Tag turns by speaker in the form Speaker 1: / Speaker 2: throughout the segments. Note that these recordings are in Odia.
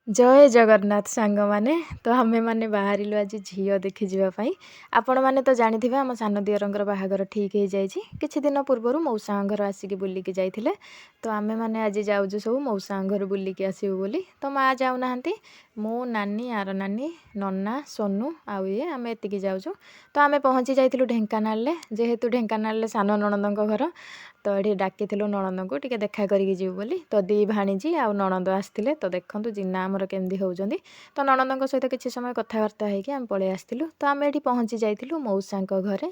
Speaker 1: ଜୟ ଜଗନ୍ନାଥ ସାଙ୍ଗମାନେ। ତ ଆମେମାନେ ବାହାରିଲୁ ଆଜି ଝିଅ ଦେଖି ଯିବା ପାଇଁ। ଆପଣମାନେ ତ ଜାଣିଥିବେ ଆମ ସାନ ଦିଅରଙ୍କର ବାହାଘର ଠିକ୍ ହେଇଯାଇଛି। କିଛି ଦିନ ପୂର୍ବରୁ ମଉସାଙ୍କ ଘର ଆସିକି ବୁଲିକି ଯାଇଥିଲେ। ତ ଆମେମାନେ ଆଜି ଯାଉଛୁ ସବୁ ମଉସାଙ୍କ ଘରୁ ବୁଲିକି ଆସିବୁ ବୋଲି। ତ ମାଆ ଯାଉନାହାନ୍ତି, ମୁଁ, ନାନୀ, ଆର ନାନୀ, ନନା, ସୋନୁ ଆଉ ଆମେ ଏତିକି ଯାଉଛୁ। ତ ଆମେ ପହଞ୍ଚି ଯାଇଥିଲୁ ଢେଙ୍କାନାଳରେ। ଯେହେତୁ ଢେଙ୍କାନାଳରେ ସାନ ନଣନ୍ଦଙ୍କ ଘର, ତ ଏଠି ଡାକିଥିଲୁ ନଣନ୍ଦଙ୍କୁ ଟିକେ ଦେଖା କରିକି ଯିବୁ ବୋଲି। ତ ଦି ଭାଣିଜୀ ଆଉ ନଣନ୍ଦ ଆସିଥିଲେ। ତ ଦେଖନ୍ତୁ ଜିନା ଆମର କେମିତି ହେଉଛନ୍ତି। ତ ନଣନ୍ଦଙ୍କ ସହିତ କିଛି ସମୟ କଥାବାର୍ତ୍ତା ହେଇକି ଆମେ ପଳେଇ ଆସିଥିଲୁ। ତ ଆମେ ଏଠି ପହଞ୍ଚି ଯାଇଥିଲୁ ମଉସାଙ୍କ ଘରେ।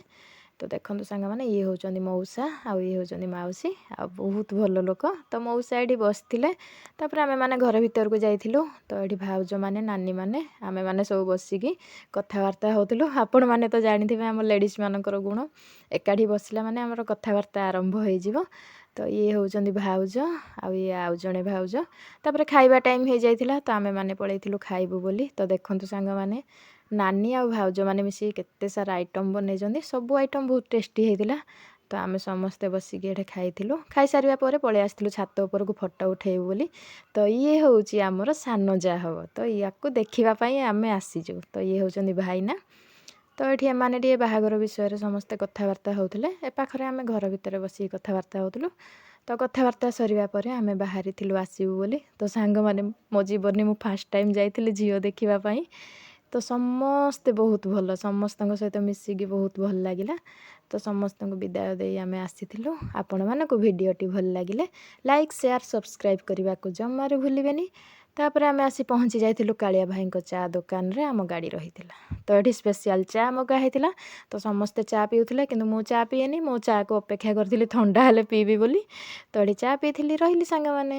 Speaker 1: ତ ଦେଖନ୍ତୁ ସାଙ୍ଗମାନେ, ଇଏ ହେଉଛନ୍ତି ମଉସା ଆଉ ଇଏ ହେଉଛନ୍ତି ମାଉସୀ, ଆଉ ବହୁତ ଭଲ ଲୋକ। ତ ମଉସା ଏଠି ବସିଥିଲେ। ତାପରେ ଆମେମାନେ ଘର ଭିତରକୁ ଯାଇଥିଲୁ। ତ ଏଠି ଭାଉଜମାନେ, ନାନୀମାନେ, ଆମେମାନେ ସବୁ ବସିକି କଥାବାର୍ତ୍ତା ହେଉଥିଲୁ। ଆପଣମାନେ ତ ଜାଣିଥିବେ ଆମ ଲେଡ଼ିଜ୍ମାନଙ୍କର ଗୁଣ, ଏକାଠି ବସିଲା ମାନେ ଆମର କଥାବାର୍ତ୍ତା ଆରମ୍ଭ ହେଇଯିବ। ତ ଇଏ ହେଉଛନ୍ତି ଭାଉଜ ଆଉ ଇଏ ଆଉ ଜଣେ ଭାଉଜ। ତାପରେ ଖାଇବା ଟାଇମ୍ ହେଇଯାଇଥିଲା, ତ ଆମେମାନେ ପଳେଇଥିଲୁ ଖାଇବୁ ବୋଲି। ତ ଦେଖନ୍ତୁ ସାଙ୍ଗମାନେ, ନାନୀ ଆଉ ଭାଉଜମାନେ ମିଶିକି କେତେ ସାରା ଆଇଟମ୍ ବନେଇଛନ୍ତି। ସବୁ ଆଇଟମ୍ ବହୁତ ଟେଷ୍ଟି ହେଇଥିଲା। ତ ଆମେ ସମସ୍ତେ ବସିକି ଏଠି ଖାଇଥିଲୁ। ଖାଇସାରିବା ପରେ ପଳେଇ ଆସିଥିଲୁ ଛାତ ଉପରକୁ ଫଟୋ ଉଠେଇବୁ ବୋଲି। ତ ଇଏ ହେଉଛି ଆମର ସାନ ଯାଆ ହବ। ତ ୟାକୁ ଦେଖିବା ପାଇଁ ଆମେ ଆସିଛୁ। ତ ଇଏ ହେଉଛନ୍ତି ଭାଇନା। ତ ଏଠି ଏମାନେ ଟିକେ ବାହାଘର ବିଷୟରେ ସମସ୍ତେ କଥାବାର୍ତ୍ତା ହେଉଥିଲେ। ଏ ପାଖରେ ଆମେ ଘର ଭିତରେ ବସିକି କଥାବାର୍ତ୍ତା ହେଉଥିଲୁ। ତ କଥାବାର୍ତ୍ତା ସରିବା ପରେ ଆମେ ବାହାରିଥିଲୁ ଆସିବୁ ବୋଲି। ତ ସାଙ୍ଗମାନେ, ମୋ ଜୀବନରେ ମୁଁ ଫାର୍ଷ୍ଟ ଟାଇମ୍ ଯାଇଥିଲି ଝିଅ ଦେଖିବା ପାଇଁ। ତ ସମସ୍ତେ ବହୁତ ଭଲ, ସମସ୍ତଙ୍କ ସହିତ ମିଶିକି ବହୁତ ଭଲ ଲାଗିଲା। ତ ସମସ୍ତଙ୍କୁ ବିଦାୟ ଦେଇ ଆମେ ଆସିଥିଲୁ। ଆପଣମାନଙ୍କୁ ଭିଡ଼ିଓଟି ଭଲ ଲାଗିଲେ ଲାଇକ୍, ସେୟାର, ସବସ୍କ୍ରାଇବ୍ କରିବାକୁ ଜମାରୁ ଭୁଲିବେନି। ତାପରେ ଆମେ ଆସି ପହଞ୍ଚି ଯାଇଥିଲୁ କାଳିଆ ଭାଇଙ୍କ ଚା ଦୋକାନରେ। ଆମ ଗାଡ଼ି ରହିଥିଲା। ତ ଏଠି ସ୍ପେଶିଆଲ୍ ଚା ମଗା ହେଇଥିଲା। ତ ସମସ୍ତେ ଚା ପିଉଥିଲେ, କିନ୍ତୁ ମୁଁ ଚା ପିଏନି। ମୋ ଚାକୁ ଅପେକ୍ଷା କରିଥିଲି ଥଣ୍ଡା ହେଲେ ପିଇବି ବୋଲି। ତ ଏଠି ଚା ପିଇଥିଲି। ରହିଲି ସାଙ୍ଗମାନେ।